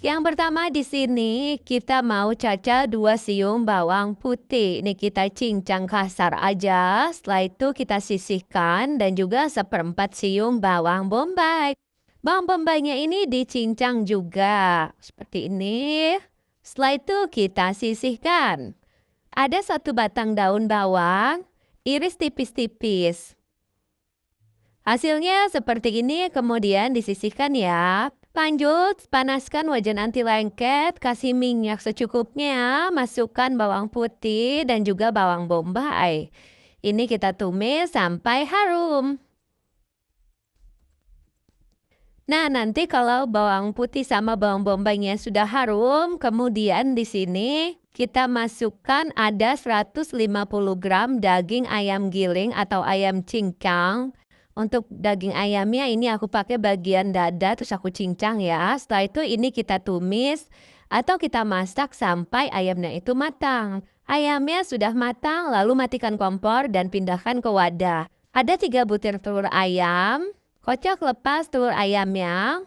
Yang pertama di sini kita mau caca 2 siung bawang putih. Ini kita cincang kasar aja. Setelah itu kita sisihkan dan juga 1/4 siung bawang bombay. Bawang bombaynya ini dicincang juga seperti ini. Setelah itu kita sisihkan. Ada 1 batang daun bawang, iris tipis-tipis. Hasilnya seperti ini, kemudian disisihkan ya. Lanjut, panaskan wajan anti lengket, kasih minyak secukupnya, masukkan bawang putih dan juga bawang bombay. Ini kita tumis sampai harum. Nah, nanti kalau bawang putih sama bawang bombaynya sudah harum, kemudian di sini kita masukkan ada 150 gram daging ayam giling atau ayam cincang. Untuk daging ayamnya ini aku pakai bagian dada terus aku cincang ya. Setelah itu ini kita tumis atau kita masak sampai ayamnya itu matang. Ayamnya sudah matang lalu matikan kompor dan pindahkan ke wadah. Ada 3 butir telur ayam. Kocok lepas telur ayamnya.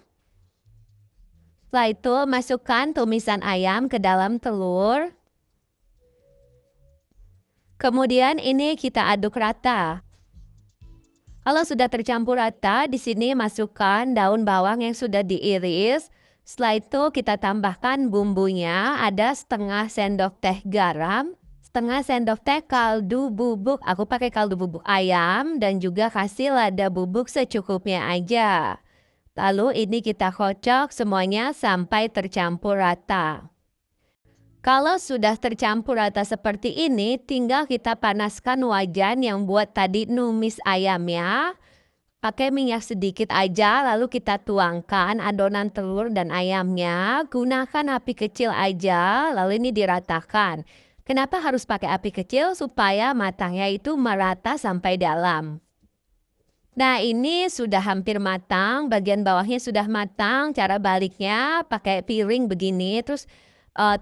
Setelah itu masukkan tumisan ayam ke dalam telur. Kemudian ini kita aduk rata. Kalau sudah tercampur rata, di sini masukkan daun bawang yang sudah diiris. Setelah itu kita tambahkan bumbunya, ada setengah sendok teh garam, setengah sendok teh kaldu bubuk. Aku pakai kaldu bubuk ayam dan juga kasih lada bubuk secukupnya aja. Lalu ini kita kocok semuanya sampai tercampur rata. Kalau sudah tercampur rata seperti ini, tinggal kita panaskan wajan yang buat tadi numis ayamnya. Pakai minyak sedikit aja, lalu kita tuangkan adonan telur dan ayamnya. Gunakan api kecil aja, lalu ini diratakan. Kenapa harus pakai api kecil? Supaya matangnya itu merata sampai dalam. Nah, ini sudah hampir matang, bagian bawahnya sudah matang. Cara baliknya pakai piring begini, terus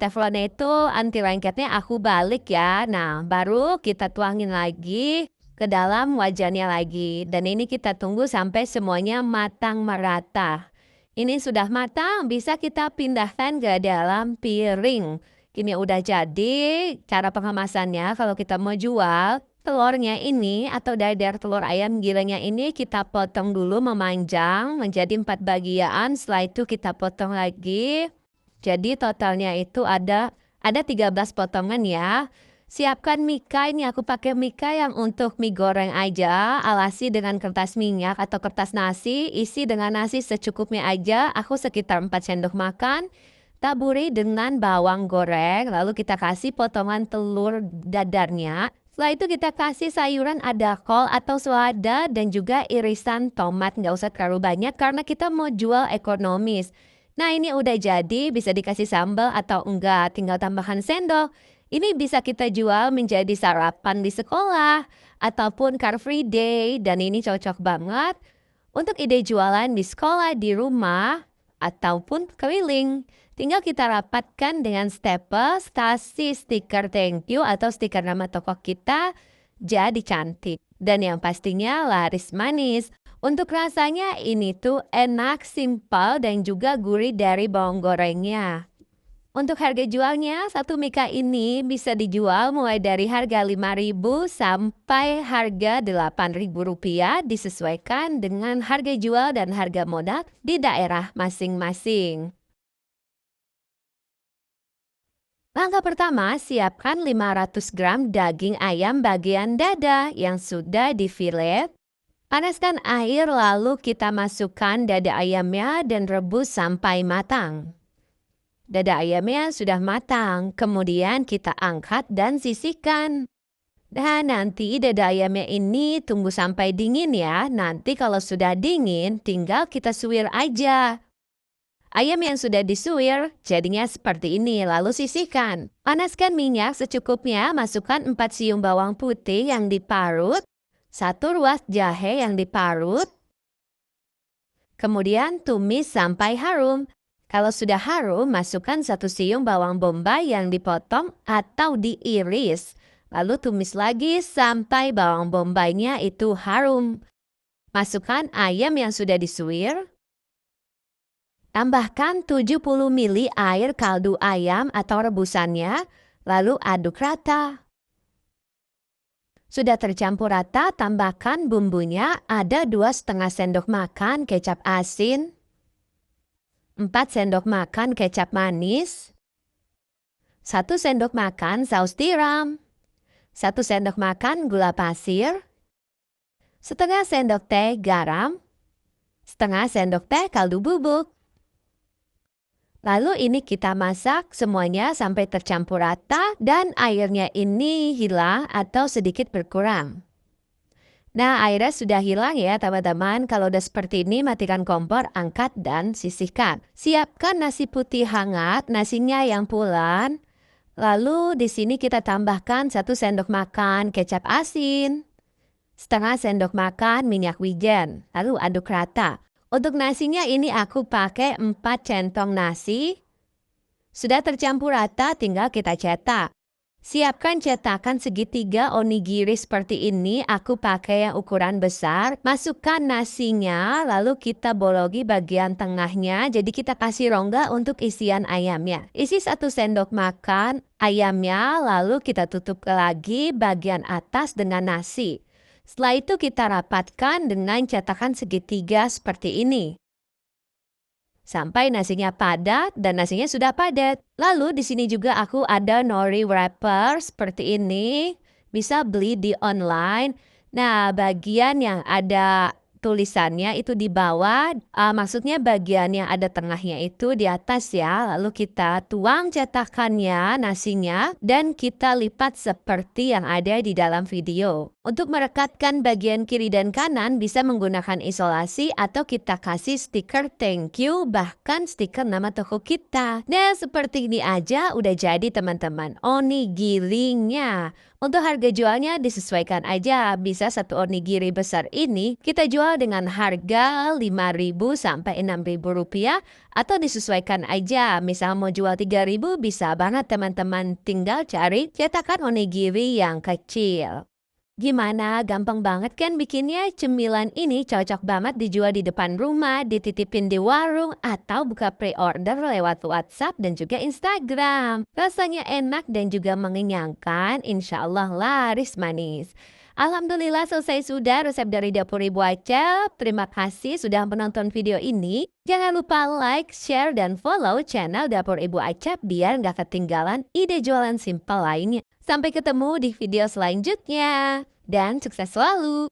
teflonnya itu anti lengketnya aku balik ya. Nah, baru kita tuangin lagi ke dalam wajannya lagi. Dan ini kita tunggu sampai semuanya matang merata. Ini sudah matang, bisa kita pindahkan ke dalam piring. Ini udah jadi. Cara pengemasannya kalau kita mau jual, telurnya ini atau dadar telur ayam gilingnya ini kita potong dulu memanjang menjadi 4 bagian. Setelah itu kita potong lagi. Jadi totalnya itu ada 13 potongan ya. Siapkan mika, ini aku pakai mika yang untuk mie goreng aja. Alasi dengan kertas minyak atau kertas nasi. Isi dengan nasi secukupnya aja. Aku sekitar 4 sendok makan. Taburi dengan bawang goreng. Lalu kita kasih potongan telur dadarnya. Setelah itu kita kasih sayuran ada kol atau selada dan juga irisan tomat. Nggak usah terlalu banyak karena kita mau jual ekonomis. Nah, ini udah jadi, bisa dikasih sambal atau enggak, tinggal tambahkan sendok. Ini bisa kita jual menjadi sarapan di sekolah ataupun car free day dan ini cocok banget untuk ide jualan di sekolah, di rumah ataupun keliling. Tinggal kita rapatkan dengan staples, kasih stiker thank you atau stiker nama toko kita, jadi cantik. Dan yang pastinya laris manis. Untuk rasanya ini tuh enak, simpel dan juga gurih dari bawang gorengnya. Untuk harga jualnya, satu mika ini bisa dijual mulai dari harga Rp5.000 sampai harga Rp8.000 disesuaikan dengan harga jual dan harga modal di daerah masing-masing. Langkah pertama, siapkan 500 gram daging ayam bagian dada yang sudah difilet. Panaskan air lalu kita masukkan dada ayamnya dan rebus sampai matang. Dada ayamnya sudah matang, kemudian kita angkat dan sisihkan. Dan nanti dada ayamnya ini tunggu sampai dingin ya. Nanti kalau sudah dingin tinggal kita suwir aja. Ayam yang sudah disuwir jadinya seperti ini, lalu sisihkan. Panaskan minyak secukupnya, masukkan 4 siung bawang putih yang diparut. 1 ruas jahe yang diparut. Kemudian tumis sampai harum. Kalau sudah harum, masukkan 1 siung bawang bombay yang dipotong atau diiris. Lalu tumis lagi sampai bawang bombaynya itu harum. Masukkan ayam yang sudah disuwir. Tambahkan 70 ml air kaldu ayam atau rebusannya, lalu aduk rata. Sudah tercampur rata, tambahkan bumbunya, ada 2,5 sendok makan kecap asin, 4 sendok makan kecap manis, 1 sendok makan saus tiram, 1 sendok makan gula pasir, setengah sendok teh garam, setengah sendok teh kaldu bubuk. Lalu ini kita masak semuanya sampai tercampur rata dan airnya ini hilang atau sedikit berkurang. Nah, airnya sudah hilang ya teman-teman. Kalau udah seperti ini, matikan kompor, angkat dan sisihkan. Siapkan nasi putih hangat, nasinya yang pulen. Lalu di sini kita tambahkan 1 sendok makan kecap asin, setengah sendok makan minyak wijen, lalu aduk rata. Untuk nasinya ini aku pakai 4 centong nasi. Sudah tercampur rata, tinggal kita cetak. Siapkan cetakan segitiga onigiri seperti ini. Aku pakai yang ukuran besar. Masukkan nasinya, lalu kita bologi bagian tengahnya. Jadi kita kasih rongga untuk isian ayamnya. Isi 1 sendok makan ayamnya, lalu kita tutup lagi bagian atas dengan nasi. Setelah itu kita rapatkan dengan cetakan segitiga seperti ini. Sampai nasinya padat dan nasinya sudah padat. Lalu di sini juga aku ada nori wrapper seperti ini. Bisa beli di online. Nah, bagian yang ada tulisannya itu di bawah, maksudnya bagian yang ada tengahnya itu di atas ya. Lalu kita tuang cetakannya, nasinya, dan kita lipat seperti yang ada di dalam video. Untuk merekatkan bagian kiri dan kanan bisa menggunakan isolasi atau kita kasih stiker thank you, bahkan stiker nama toko kita. Nah, seperti ini aja udah jadi teman-teman onigirinya. Untuk harga jualnya disesuaikan aja, bisa 1 onigiri besar ini kita jual dengan harga 5.000 sampai 6.000 rupiah atau disesuaikan aja. Misal mau jual 3.000 bisa banget teman-teman, tinggal cari cetakan onigiri yang kecil. Gimana? Gampang banget kan bikinnya? Cemilan ini cocok banget dijual di depan rumah, dititipin di warung, atau buka pre-order lewat WhatsApp dan juga Instagram. Rasanya enak dan juga mengenyangkan, insya Allah laris manis. Alhamdulillah selesai sudah resep dari Dapur Ibu Acep. Terima kasih sudah menonton video ini. Jangan lupa like, share, dan follow channel Dapur Ibu Acep biar nggak ketinggalan ide jualan simpel lainnya. Sampai ketemu di video selanjutnya. Dan sukses selalu!